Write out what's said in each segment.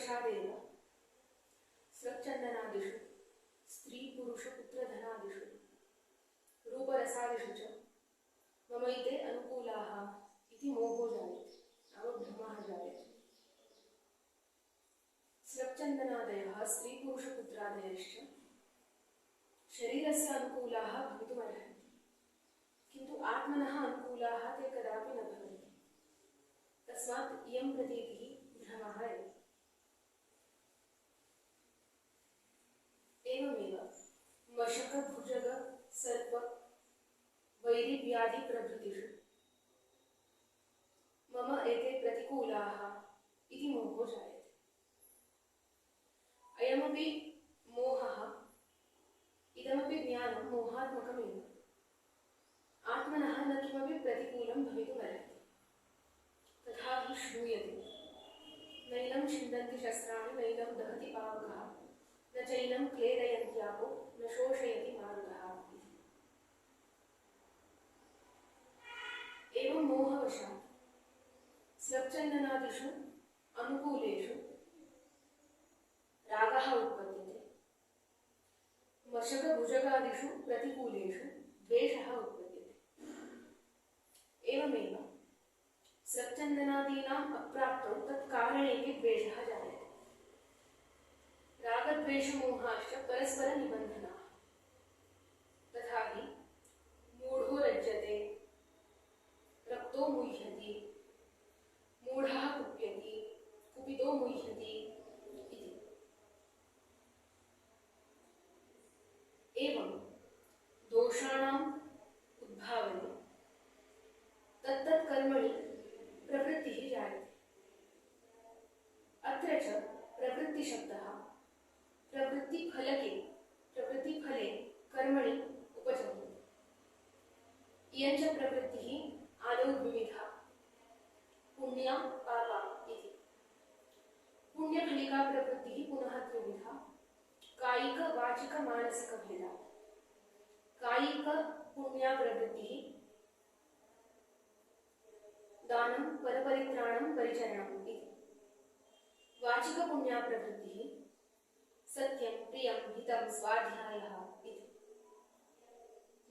मोहवशादेव स्वच्छन्दनादिषु स्त्रीपुरुषपुत्रधनादिषु रूपरसादिषु च ममैते अनुकूलाः इति मोहो जायते नाम भ्रमः जायते। स्वच्छन्दनादयः स्त्रीपुरुषपुत्रादयश्च शरीरस्य अनुकूलाः भवितुमर्हन्ति, किन्तु आत्मनः अनुकूलाः ते कदापि न भवन्ति। तस्मात् इयं प्रतीतिः भ्रमः एव। एवमेव मशक भुजग सर्प वैरिव्याधि प्रभृतिषु मम एते प्रतिकूलाः इति मोहो जायते। अयमपि मोहः इदमपि ज्ञानं मोहात्मकमेव। आत्मनः न किमपि प्रतिकूलं भवितुमर्हति। तथापि श्रूयते नैनं छिन्दन्ति शस्त्राणि नैनं दहति पावकः न चैनं क्लेदयन्त्यापो न शोषयति मारुतः। एवं मोहवशात् स्वच्छन्दनादिषु अनुकूलेषु रागः उत्पद्यते, मशकभुजगादिषु प्रतिकूलेषु द्वेषः उत्पद्यते। एवमेव स्वच्छन्दनादीनाम् अप्राप्तौ तत्कारणेपि द्वेषः जायते। रागद्वेषमोहाश्च परस्परनिबन्धनाः। तथा हि मूढो रज्यते, रक्तो मुह्यति, मूढः कुप्यति, कुपितो मुह्यति इति। एवं दोषाणाम् उद्भावने तत्तत्कर्मणि प्रवृत्तिः जायते। अत्र च प्रवृत्तिशब्दः प्रवृत्तिफले कर्मणि उपजम्यते। इयं च प्रवृत्तिः आदौ द्विविधा, पुण्या पापा इति। पुण्यफलिका प्रवृत्तिः पुनः द्विविधा, कायिक वाचिक मानसिक भेदात्। कायिक पुण्या प्रवृत्तिः दानं परपरित्राणं परिचरणम् इति। वाचिक पुण्या प्रवृत्तिः सत्यं प्रियं हितं स्वाध्यायः इति।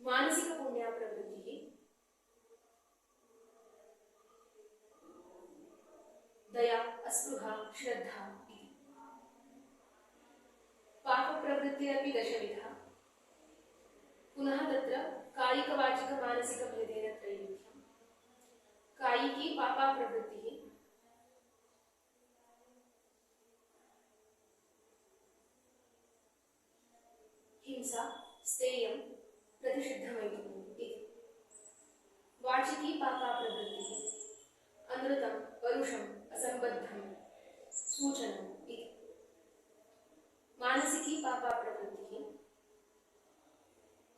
मानसिक पुण्या प्रवृत्तिः दया अस्पृहा श्रद्धा इति। पाप प्रवृत्तिरपि दशविधा, पुनः तत्र कायिक वाचिक मानसिक भेदेन त्रैविध्यम्। कायिकी पापा प्रवृत्तिः हिंसा स्तेयं प्रतिषिद्धमैथुनम् इति। वाचिकी पापा प्रवृत्तिः अनृतं परुषम् असम्बद्धं सूचनम् इति। मानसिकी पापा प्रवृत्तिः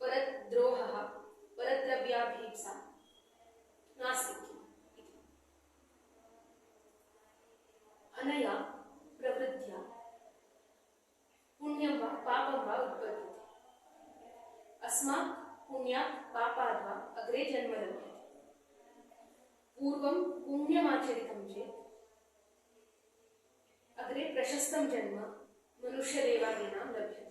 परद्रोहः परद्रव्याभीप्सा नास्तिक्यम् इति। अनया प्रवृत्त्या पुण्यं वा पापं वा उत्पद्यते। अस्मात् पुण्यात् पापात् वा अग्रे जन्म लभ्यते। पूर्वं पुण्यमाचरितं चेत् अग्रे प्रशस्तं जन्म मनुष्यदेवादीनां लभ्यते।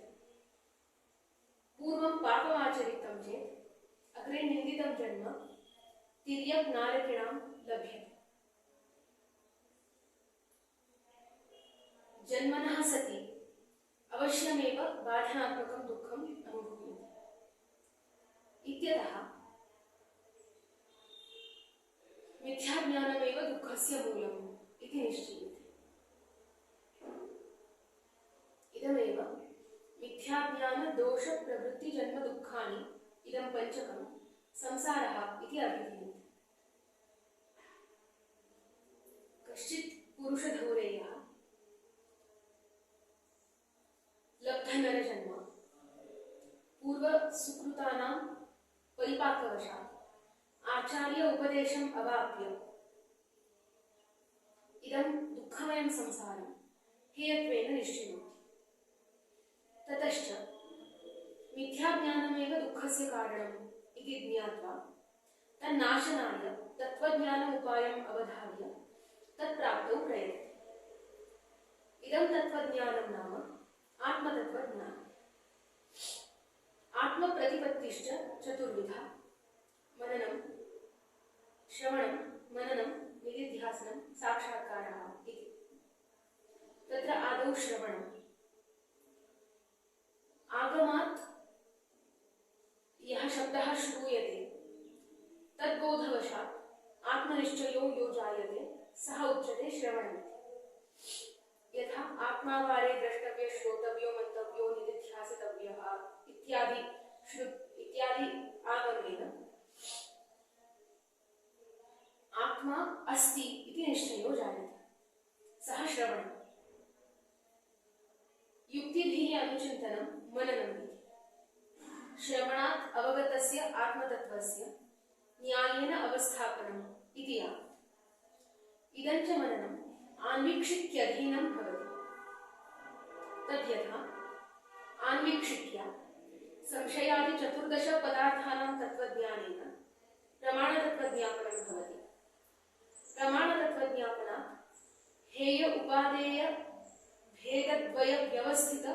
पूर्वं पापमाचरितं चेत् अग्रे निन्दितं जन्म तिर्यक् नारकिणां लभ्यते। जन्मनः सति अवश्यमेव बाधनात्मकं दुःखम् अनुभूयते। इत्यतः मिथ्याज्ञानमेव दुःखस्य मूलम् इति निश्चीयते। इदमेव मिथ्याज्ञान दोष प्रवृत्ति जन्म दुःखानि इदं पंचकं संसारः इति अभिधीयते। कश्चित् पुरुषधौरेयः लब्धनरजन्म पूर्व सुकृतानां परिपाकवशात् आचार्य उपदेशम् अवाप्य इदं दुःखमयं संसारं हेयत्वेन निश्चिनोति। ततश्च मिथ्याज्ञानमेव दुःखस्य कारणम् इति ज्ञात्वा तन्नाशनाय तत्त्वज्ञानमुपायम् अवधार्य तत्प्राप्तौ प्रयते। इदं तत्त्वज्ञानं नाम आत्मतत्त्वज्ञानम्। आत्मप्रतिपत्तिश्च चतुर्विधा: मननं, श्रवणं, मननं, निदिध्यासनं, साक्षात्कारः इति। तत्र आदौ श्रवणम्। आगमात् यः शब्दः श्रूयते तद्बोधवशात् आत्मनिश्चयो यो जायते सः उच्यते श्रवणम्। यथा आत्मावारे द्रष्टव्य, श्रोतव्यो, मंतव्यो, निदिध्यासितव्यः इत्यादि आगमेन आत्मा अस्ति इति निश्चयो जायते, सः श्रवणम्। युक्तिभिः अनुचिन्तनं मननम् इति। श्रवणात् अवगतस्य आत्मतत्त्वस्य न्यायेन अवस्थापनम् इति यावत्। इदं च मननम् आन्वीक्षिक्यधीनं भवति। तद्यथा आन्वीक्षिक्या संशयादि 14 पदार्थानां तत्त्वज्ञानेन प्रमाणतत्त्वज्ञापनं भवति। प्रमाणतत्त्वज्ञापनात् हेय उपादेय भेदद्वय व्यवस्थित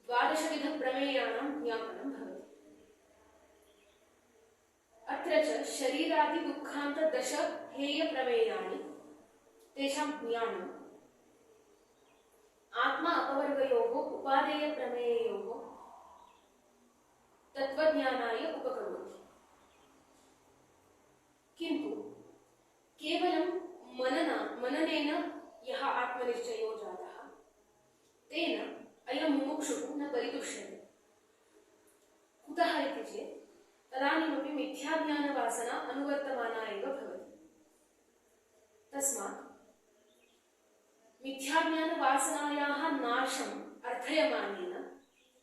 12 प्रमेयाणां ज्ञापनं भवति। अत्र च शरीरादि दुःखान्त 10 हेय प्रमेयाणि, तेषां ज्ञानम् आत्मा अपवर्गयोः उपादेय प्रमेययोः तत्त्वज्ञानाय उपकरोति। किन्तु केवलं मननेन यः आत्मनिश्चयो जातः तेन अयं मुमुक्षुः न परितुष्यते। कुतः इति चेत् तदानीमपि मिथ्याज्ञानवासना अनुवर्तमाना एव भवति। तस्मात् मिथ्याज्ञानवासनायाः नाशम् अर्थयमानेन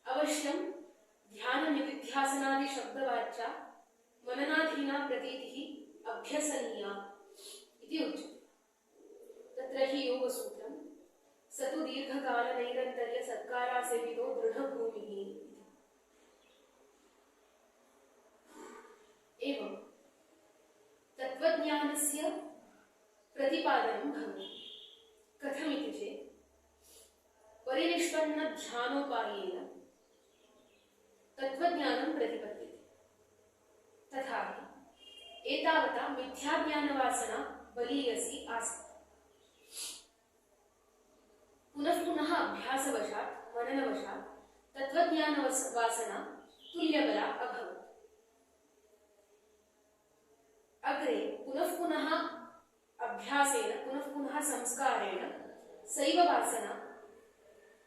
अवश्यं ध्याननिदिध्यासनादि शब्दवाच्या मननाधीना प्रतीतिः अभ्यसनीया इति उच्यते। तत्र हि योगसूत्रं स तु दीर्घकालनैरन्तर्य सत्कारासेवितो दृढभूमिः इति। एवं तत्त्वज्ञानस्य प्रतिपादनं भवति। कथमिति चेत् परिनिष्पन्नध्यानोपायेन तत्त्वज्ञानं प्रतिपद्यते। तथापि एतावता मिथ्याज्ञानवासना बलीयसी आसीत्। पुनः पुनः अभ्यासवशात् मननवशात् तत्त्वज्ञानवासना तुल्यबला अभवत्। अग्रे पुनः पुनः अभ्यासेन, पुनः पुनः संस्कारेण सैव वासना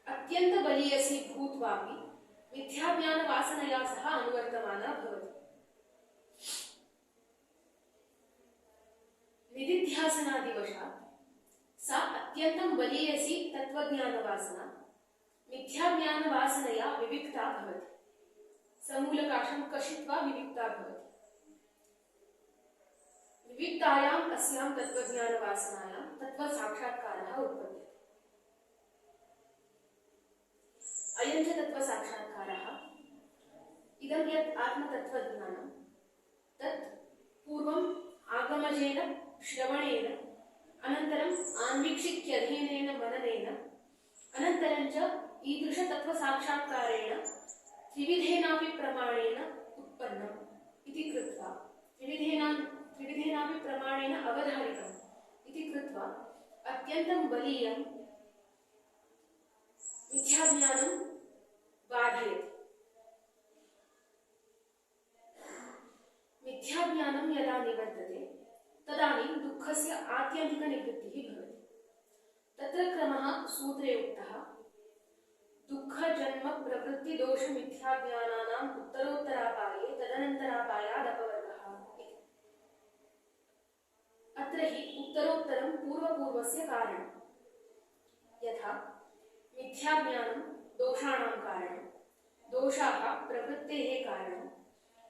अत्यन्तबलीयसी भूत्वापि मिथ्याज्ञानवासनया सह अनुवर्तमाना भवति। निदिध्यासनादिवशात् सा अत्यन्तं बलीयसी तत्त्वज्ञानवासना मिथ्याज्ञानवासनया विविक्ता भवति। समूलकाशं कषित्वा विविक्ता भवति। विविक्तायाम् अस्यां तत्त्वज्ञानवासनायां तत्त्वसाक्षात्कारः उत्पद्यते। अयं च तत्त्वसाक्षात्कारः इदं यत् आत्मतत्त्वज्ञानं तत् पूर्वम् आगमजेन, श्रवणेन, अनन्तरम् आन्वीक्षिक्यधीनेन मननेन, अनन्तरं च ईदृशतत्त्वसाक्षात्कारेण त्रिविधेनापि प्रमाणेन उत्पन्नम् इति कृत्वा, त्रिविधेनापि प्रमाणेन अवधारितम् इति कृत्वा अत्यन्तं बलीयं मिथ्याज्ञानं बाधयति। मिथ्याज्ञानं यदा निवर्तते तदानीं दुःखस्य आत्यन्तिकनिवृत्तिः भवति। तत्र क्रमः सूत्रे उक्तः दुःखजन्म प्रवृत्तिदोष मिथ्याज्ञानानाम् उत्तरोत्तरापाये तदनन्तरापायादपवर्गः इति। अत्र हि उत्तरोत्तरं पूर्वपूर्वस्य कारणं। यथा मिथ्याज्ञानं दोषाणां कारणं, दोषाः प्रवृत्तेः कारणं,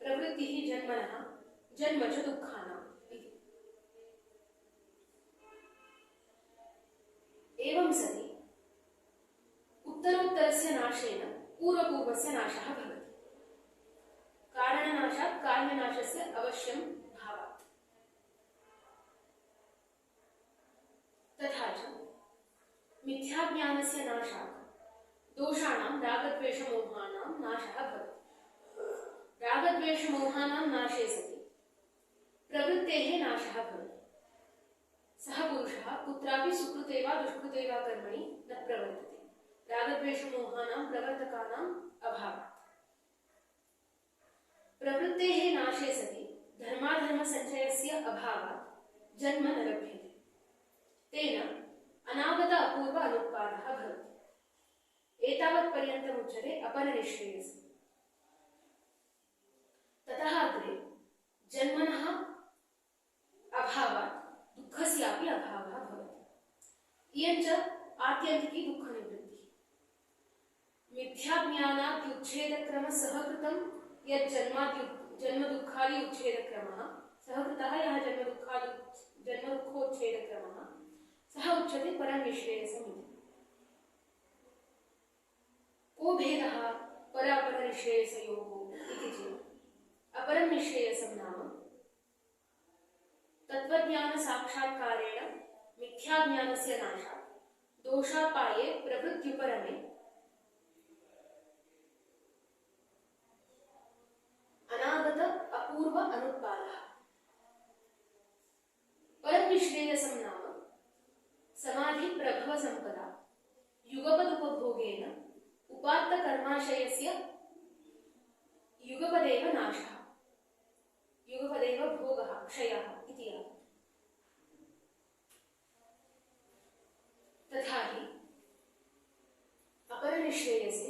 प्रवृत्तिः जन्मनः, जन्म च दुःखानाम् इति। एवं सति उत्तरोत्तरस्य नाशेन पूर्वपूर्वस्य नाशः भवति। कारणनाशात् कार्यनाशस्य अवश्यं भावात्। तथा च मिथ्याज्ञानस्य सत्त्वाज्ञानस्य नाशात् दोषाणां रागद्वेषमोहानां नाशः भवति। रागद्वेषमोहानां नाशे सति प्रवृत्तेः नाशः भवति। सः पुरुषः कुत्रापि सुकृते वा दुष्कृते वा कर्मणि न प्रवर्तते रागद्वेषमोहानां प्रवर्तकानाम् अभावात्। प्रवृत्तेः नाशे सति धर्माधर्मसञ्चयस्य अभावात् जन्म न लभ्यते। तेन अनागत अपूर्व अनुत्पादः भवति। एतावत्पर्यन्तम् उच्यते अपरनिश्रेयसम्। ततः अग्रे जन्मनः अभावात् दुःखस्यापि अभावः भवति। इयं च आत्यन्तिकी दुःखनिवृत्तिः। मिथ्याज्ञानाद्युच्छेदक्रमसहकृतं यत् जन्मदुःखादि उच्छेदक्रमः सहकृतः यः जन्मदुःखोच्छेदक्रमः सः उच्यते परनिश्रेयसम् इति। को भेदः परापरनिश्रेयसयोः इति चेत् अपरं निश्रेयसं नाम तत्त्वज्ञानसाक्षात्कारेण मिथ्याज्ञानस्य नाशात् दोषापाये प्रवृत्त्युपरमे अनागत अपूर्व अनुत्पादः। परं निश्रेयसं नाम समाधि प्रभव संपदा युगपदुपभोगेन उपात्तकर्माशयस्य युगपदेव नाशः युगपदेव भोगः क्षयः इति यावत्। तथा हि अपरनिश्रेयसे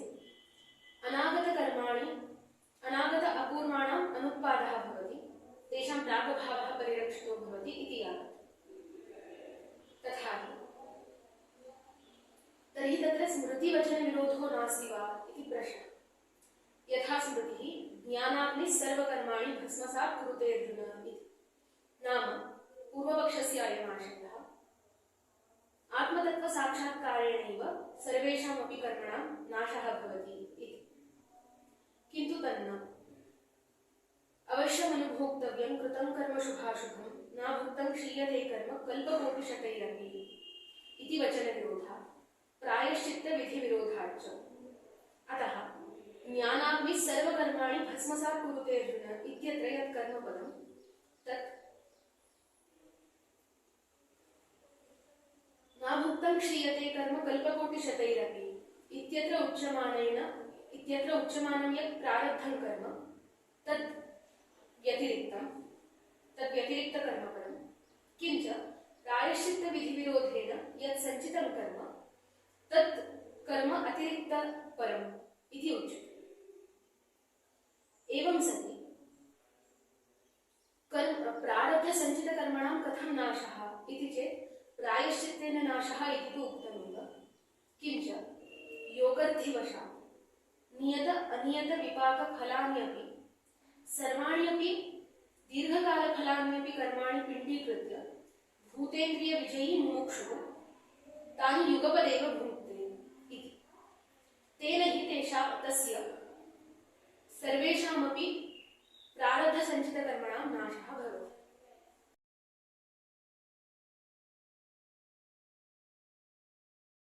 अनागत अपूर्वाणाम् अनुत्पादः भवति। तेषां प्रागभावः परिरक्षितो भवति इति यावत्। तथा हि तर्हि तत्र स्मृतिवचनविरोधो नास्ति वा इति प्रश्नः। यथा स्मृतिः ज्ञानाग्निः सर्वकर्माणि भस्मसात् कुरुते अर्जुन इति। नाम पूर्वपक्षस्य अयमाशयः आत्मतत्त्वसाक्षात्कारेणैव सर्वेषामपि कर्मणां नाशः भवति इति। किन्तु तन्न अवश्यमनुभोक्तव्यं कृतं कर्म शुभाशुभं न भुक्तं क्षीयते कर्म कल्पकोटिशतैरपि इति वचनविरोधः प्रायश्चित्तविधिविरोधाच्च। अतः ज्ञानाग्निः सर्वकर्माणि भस्मसात् कुरुते अर्जुन इत्यत्र यत् कर्मपदं तत् न भुक्तं क्षीयते कर्म कल्पकोटिशतैरपि इत्यत्र उच्यमानं यत् प्रारब्धं कर्म तत् व्यतिरिक्तकर्मपदं किञ्च प्रायश्चित्तविधिविरोधेन यत् सञ्चितं कर्म तत् कर्म अतिरिक्तपरम् इति उच्यते। एवं सति प्रारब्धसञ्चितकर्मणां कथं नाशः इति चेत् प्रायश्चित्तेन नाशः इति तु उक्तमेव। किञ्च योगर्थिवशात् नियत अनियत विपाकफलान्यपि सर्वाण्यपि दीर्घकालफलान्यपि कर्माणि पिण्डीकृत्य भूतेन्द्रियविजयी मुमुक्षुः तानि युगपदेव भुङ्क्ते इति। तेन हि तस्य सर्वेषामपि